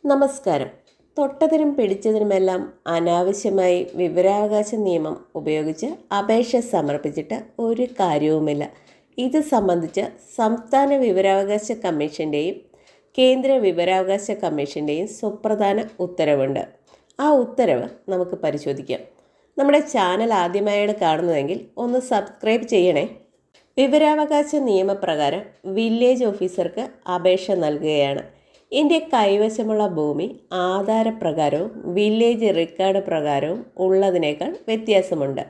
നമസ്കാരം. തൊട്ടതിനും പിടിച്ചതിനുമെല്ലാം അനാവശ്യമായി വിവരാവകാശ നിയമം ഉപയോഗിച്ച് അപേക്ഷ സമർപ്പിച്ചിട്ട് ഒരു കാര്യവുമില്ല. ഇത് സംബന്ധിച്ച് സംസ്ഥാന വിവരാവകാശ കമ്മീഷൻ്റെയും കേന്ദ്ര വിവരാവകാശ കമ്മീഷൻ്റെയും സുപ്രധാന ഉത്തരവുണ്ട്. ആ ഉത്തരവ് നമുക്ക് പരിശോധിക്കാം. നമ്മുടെ ചാനൽ ആദ്യമായാണ് കാണുന്നതെങ്കിൽ ഒന്ന് സബ്സ്ക്രൈബ് ചെയ്യണേ. വിവരാവകാശ നിയമപ്രകാരം വില്ലേജ് ഓഫീസർക്ക് അപേക്ഷ നൽകുകയാണ്. എൻ്റെ കൈവശമുള്ള ഭൂമി ആധാരപ്രകാരവും വില്ലേജ് റെക്കോർഡ് പ്രകാരവും ഉള്ളതിനേക്കാൾ വ്യത്യാസമുണ്ട്.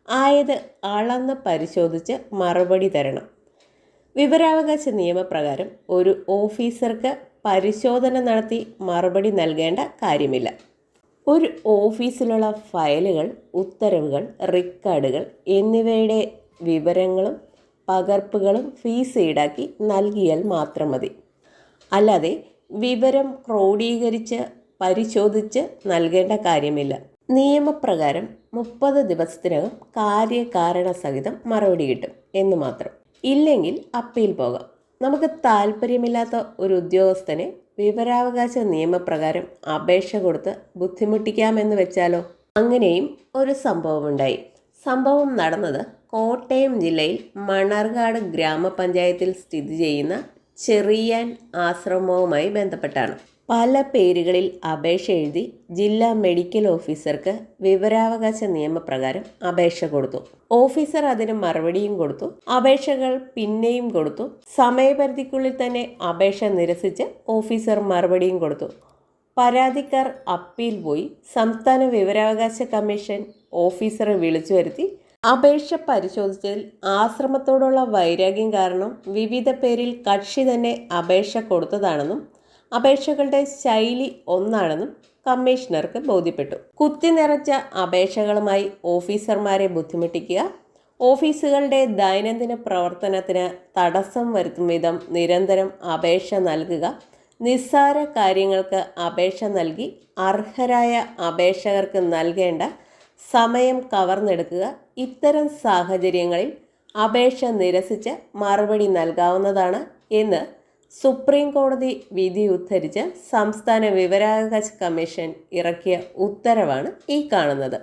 ആയത് അളന്ന് പരിശോധിച്ച് മറുപടി തരണം. വിവരാവകാശ നിയമപ്രകാരം ഒരു ഓഫീസർക്ക് പരിശോധന നടത്തി മറുപടി നൽകേണ്ട കാര്യമില്ല. ഒരു ഓഫീസിലുള്ള ഫയലുകൾ, ഉത്തരവുകൾ, റെക്കോർഡുകൾ എന്നിവയുടെ വിവരങ്ങളും പകർപ്പുകളും ഫീസ് ഈടാക്കി നൽകിയാൽ മാത്രം മതി. അല്ലാതെ വിവരം ക്രോഡീകരിച്ച് പരിശോധിച്ച് നൽകേണ്ട കാര്യമില്ല. നിയമപ്രകാരം 30 ദിവസത്തിനകം കാര്യകാരണ സഹിതം മറുപടി കിട്ടും എന്ന് മാത്രം. ഇല്ലെങ്കിൽ അപ്പീൽ പോകാം. നമുക്ക് താല്പര്യമില്ലാത്ത ഒരു ഉദ്യോഗസ്ഥനെ വിവരാവകാശ നിയമപ്രകാരം അപേക്ഷ കൊടുത്ത് ബുദ്ധിമുട്ടിക്കാമെന്ന് വെച്ചാലോ? അങ്ങനെയും ഒരു സംഭവമുണ്ടായി. സംഭവം നടന്നത് കോട്ടയം ജില്ലയിൽ മണ്ണാർക്കാട് ഗ്രാമപഞ്ചായത്തിൽ സ്ഥിതി ചെയ്യുന്ന ചെറിയാൻ ആശ്രമവുമായി ബന്ധപ്പെട്ടാണ്. പല പേരുകളിൽ അപേക്ഷ എഴുതി ജില്ലാ മെഡിക്കൽ ഓഫീസർക്ക് വിവരാവകാശ നിയമപ്രകാരം അപേക്ഷ കൊടുത്തു. ഓഫീസർ അതിന് മറുപടിയും കൊടുത്തു. അപേക്ഷകൾ പിന്നെയും കൊടുത്തു. സമയപരിധിക്കുള്ളിൽ തന്നെ അപേക്ഷ നിരസിച്ച് ഓഫീസർ മറുപടിയും കൊടുത്തു. പരാതിക്കാർ അപ്പീൽ പോയി. സംസ്ഥാന വിവരാവകാശ കമ്മീഷൻ ഓഫീസറെ വിളിച്ചു വരുത്തി. അപേക്ഷ പരിശോധിച്ചതിൽ ആശ്രമത്തോടുള്ള വൈരാഗ്യം കാരണം വിവിധ പേരിൽ കക്ഷി തന്നെ അപേക്ഷ കൊടുത്തതാണെന്നും അപേക്ഷകളുടെ ശൈലി ഒന്നാണെന്നും കമ്മീഷണർക്ക് ബോധ്യപ്പെട്ടു. കുത്തിനിറച്ച അപേക്ഷകളുമായി ഓഫീസർമാരെ ബുദ്ധിമുട്ടിക്കുക, ഓഫീസുകളുടെ ദൈനംദിന പ്രവർത്തനത്തിന് തടസ്സം വരുത്തും വിധം നിരന്തരം അപേക്ഷ നൽകുക, നിസ്സാര കാര്യങ്ങൾക്ക് അപേക്ഷ നൽകി അർഹരായ അപേക്ഷകർക്ക് നൽകേണ്ട സമയം കവർന്നെടുക്കുക, ഇത്തരം സാഹചര്യങ്ങളിൽ അപേക്ഷ നിരസിച്ച് മറുപടി നൽകാവുന്നതാണ് എന്ന് സുപ്രീം കോടതി വിധി ഉദ്ധരിച്ച് സംസ്ഥാന വിവരാവകാശ കമ്മീഷൻ ഇറക്കിയ ഉത്തരവാണ് ഈ കാണുന്നത്.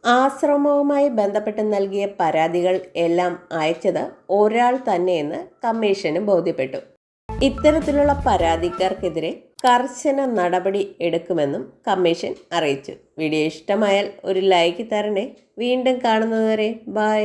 ആശ്രമവുമായി ബന്ധപ്പെട്ട് നൽകിയ പരാതികൾ എല്ലാം അയച്ചത് ഒരാൾ തന്നെയെന്ന് കമ്മീഷന് ബോധ്യപ്പെട്ടു. ഇത്തരത്തിലുള്ള പരാതിക്കാർക്കെതിരെ കർശന നടപടി എടുക്കുമെന്നും കമ്മീഷൻ അറിയിച്ചു. വീഡിയോ ഇഷ്ടമായാൽ ഒരു ലൈക്ക് തരണേ. വീണ്ടും കാണുന്നതുവരെ ബൈ.